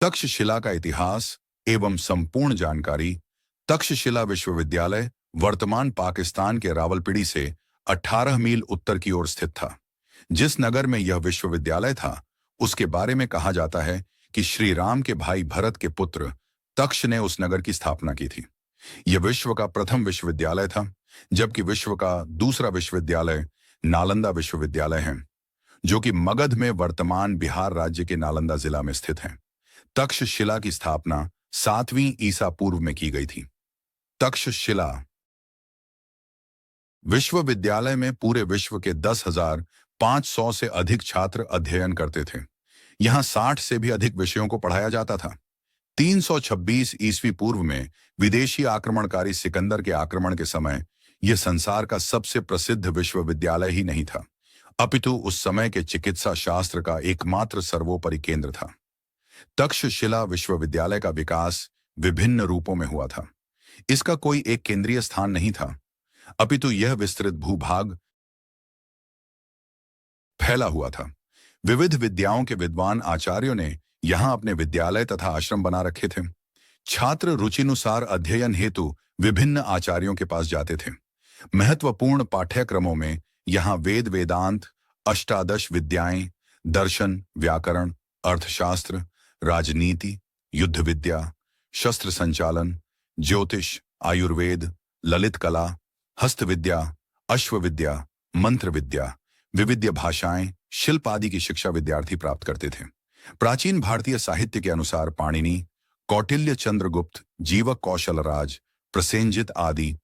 तक्षशिला का इतिहास एवं संपूर्ण जानकारी। तक्षशिला विश्वविद्यालय वर्तमान पाकिस्तान के रावलपिंडी से 18 मील उत्तर की ओर स्थित था। जिस नगर में यह विश्वविद्यालय था, उसके बारे में कहा जाता है कि श्री राम के भाई भरत के पुत्र तक्ष ने उस नगर की स्थापना की थी। यह विश्व का प्रथम विश्वविद्यालय था, जबकि विश्व का दूसरा विश्वविद्यालय नालंदा विश्वविद्यालय है, जो कि मगध में वर्तमान बिहार राज्य के नालंदा जिला में स्थित है। तक्षशिला की स्थापना 7वीं ईसा पूर्व में की गई थी। तक्षशिला विश्वविद्यालय में पूरे विश्व के 10,500 से अधिक छात्र अध्ययन करते थे। यहाँ 60 से भी अधिक विषयों को पढ़ाया जाता था। 326 ईस्वी पूर्व में विदेशी आक्रमणकारी सिकंदर के आक्रमण के समय यह संसार का सबसे प्रसिद्ध विश्वविद्यालय ही नहीं था, अपितु उस समय के चिकित्सा शास्त्र का एकमात्र सर्वोपरि केंद्र था। तक्षशिला विश्वविद्यालय का विकास विभिन्न रूपों में हुआ था। इसका कोई एक केंद्रीय स्थान नहीं था, अपितु यह विस्तृत भूभाग फैला हुआ था। विविध विद्याओं के विद्वान आचार्यों ने यहां अपने विद्यालय तथा आश्रम बना रखे थे। छात्र रुचिनुसार अध्ययन हेतु विभिन्न आचार्यों के पास जाते थे। महत्वपूर्ण पाठ्यक्रमों में यहां वेद वेदांत, अष्टादश विद्याएं, दर्शन, व्याकरण, अर्थशास्त्र, राजनीति, युद्ध विद्या, शस्त्र संचालन, ज्योतिष, आयुर्वेद, ललित कला, हस्त विद्या, अश्व विद्या, मंत्र विद्या, विविध भाषाएं, शिल्प आदि की शिक्षा विद्यार्थी प्राप्त करते थे। प्राचीन भारतीय साहित्य के अनुसार पाणिनि, कौटिल्य, चंद्रगुप्त, जीवक कौशलराज, प्रसेनजित आदि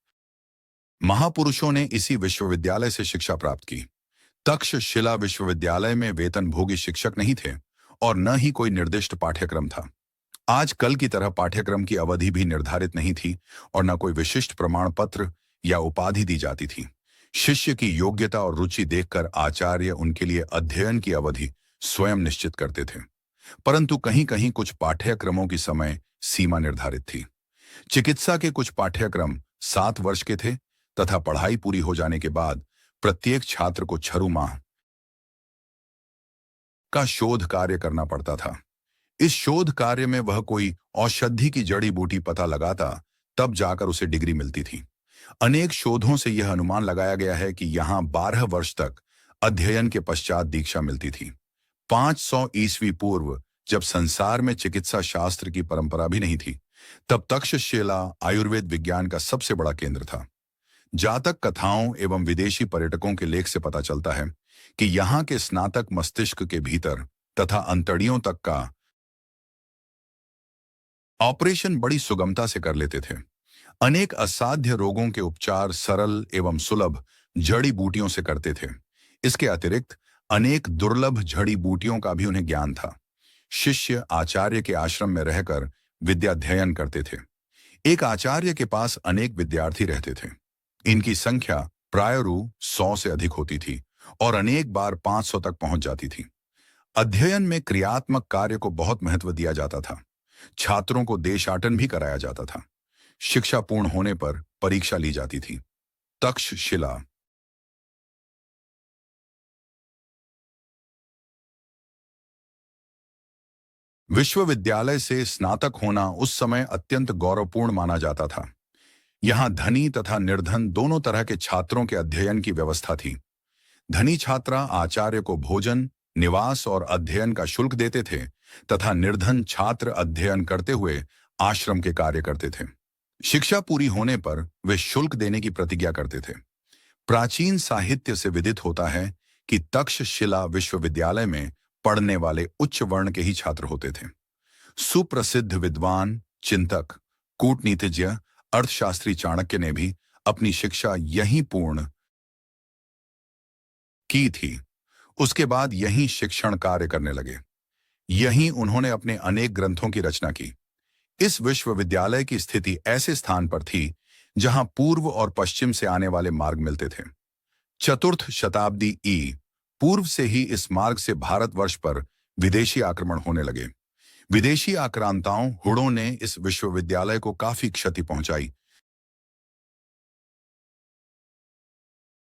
महापुरुषों ने इसी विश्वविद्यालय से शिक्षा प्राप्त की। तक्षशिला विश्वविद्यालय में वेतनभोगी शिक्षक नहीं थे और न ही कोई निर्दिष्ट पाठ्यक्रम था। आज कल की तरह पाठ्यक्रम की अवधि भी निर्धारित नहीं थी और न कोई विशिष्ट प्रमाण पत्र या उपाधि दी जाती थी। शिष्य की योग्यता और रुचि देखकर आचार्य उनके लिए अध्ययन की अवधि स्वयं निश्चित करते थे, परंतु कहीं कहीं कुछ पाठ्यक्रमों की समय सीमा निर्धारित थी। चिकित्सा के कुछ पाठ्यक्रम 7 वर्ष के थे तथा पढ़ाई पूरी हो जाने के बाद प्रत्येक छात्र को 6 माह का शोध कार्य करना पड़ता था। इस शोध कार्य में वह कोई औषधि की जड़ी बूटी पता लगाता, तब जाकर उसे डिग्री मिलती थी। अनेक शोधों से यह अनुमान लगाया गया है कि यहाँ 12 वर्ष तक अध्ययन के पश्चात दीक्षा मिलती थी। 500 ईस्वी पूर्व, जब संसार में चिकित्सा शास्त्र की परंपरा भी नहीं थी, तब तक्षशिला आयुर्वेद विज्ञान का सबसे बड़ा केंद्र था। जातक कथाओं एवं विदेशी पर्यटकों के लेख से पता चलता है कि यहाँ के स्नातक मस्तिष्क के भीतर तथा अंतड़ियों तक का ऑपरेशन बड़ी सुगमता से कर लेते थे। अनेक असाध्य रोगों के उपचार सरल एवं सुलभ जड़ी बूटियों से करते थे। इसके अतिरिक्त अनेक दुर्लभ जड़ी बूटियों का भी उन्हें ज्ञान था। शिष्य आचार्य के आश्रम में रहकर विद्याध्ययन करते थे। एक आचार्य के पास अनेक विद्यार्थी रहते थे। इनकी संख्या प्रायः 100 से अधिक होती थी और अनेक बार 500 तक पहुंच जाती थी। अध्ययन में क्रियात्मक कार्य को बहुत महत्व दिया जाता था। छात्रों को देशाटन भी कराया जाता था। शिक्षा पूर्ण होने पर परीक्षा ली जाती थी। तक्षशिला विश्वविद्यालय से स्नातक होना उस समय अत्यंत गौरवपूर्ण माना जाता था। यहाँ धनी तथा निर्धन दोनों तरह के छात्रों के अध्ययन की व्यवस्था थी। धनी छात्रा आचार्य को भोजन, निवास और अध्ययन का शुल्क देते थे तथा निर्धन छात्र अध्ययन करते हुए आश्रम के कार्य करते थे। शिक्षा पूरी होने पर वे शुल्क देने की प्रतिज्ञा करते थे। प्राचीन साहित्य से विदित होता है कि तक्षशिला विश्वविद्यालय में पढ़ने वाले उच्च वर्ण के ही छात्र होते थे। सुप्रसिद्ध विद्वान, चिंतक, कूटनीतिज्ञ, अर्थशास्त्री चाणक्य ने भी अपनी शिक्षा यहीं पूर्ण की थी। उसके बाद यहीं शिक्षण कार्य करने लगे। यहीं उन्होंने अपने अनेक ग्रंथों की रचना की। इस विश्वविद्यालय की स्थिति ऐसे स्थान पर थी जहां पूर्व और पश्चिम से आने वाले मार्ग मिलते थे। चतुर्थ शताब्दी ई पूर्व से ही इस मार्ग से भारतवर्ष पर विदेशी आक्रमण होने लगे। विदेशी आक्रांताओं हुड़ों ने इस विश्वविद्यालय को काफी क्षति पहुंचाई,